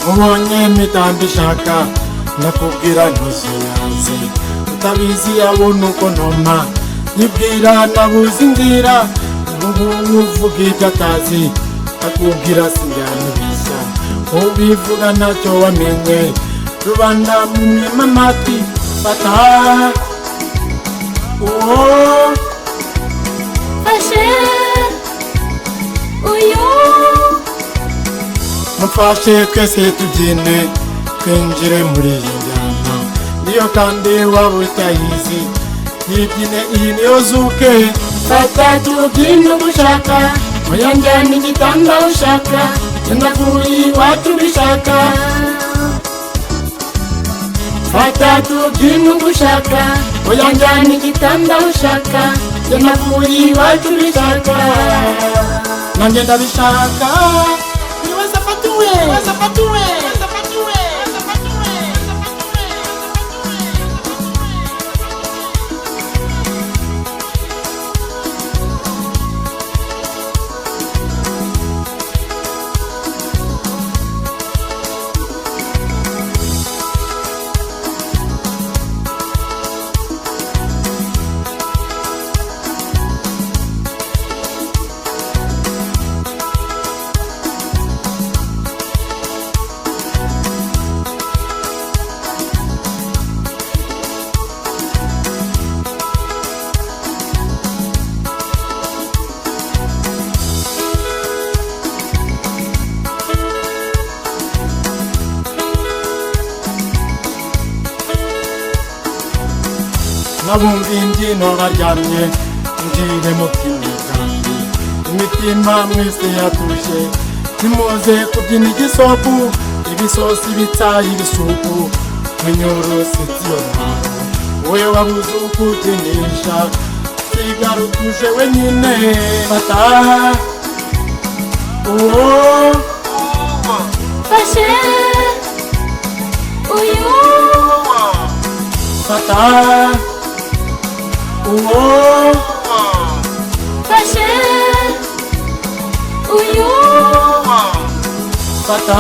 ubonye mitambi shaka nakubwira ntuzuyaze utabizi yabona uko ntoma nibwira nabuze inzira ubu uvuga ibyo atazi akubwira sinjyanubishya ubivuga ntacyo wamenye rubanda mu mwema amatwi fata uwo fashe uyu mufashe twese tubyine twinjire muri iyi njyana niyo kandi waba utayizi yibyine iyi niyo zuke fata tubyine uko ushaka oya njyana igitanda ushaka navuye iwacu bishaka fata tubyine uko ushaka oya njyana igitanda ushaka navuye iwacu bishaka nanjye ndabishaka nabumva imbyino baryamye ngire mutima kandi imitima mwese yatuje nimuze kubyina igisopu ibisosi bitaye ibisupu mwenyorosi ziyona wowe wabuze ukubyinisha sigara utuje wenyine fata uwo fashe uyu fata uwo fashe uyu fata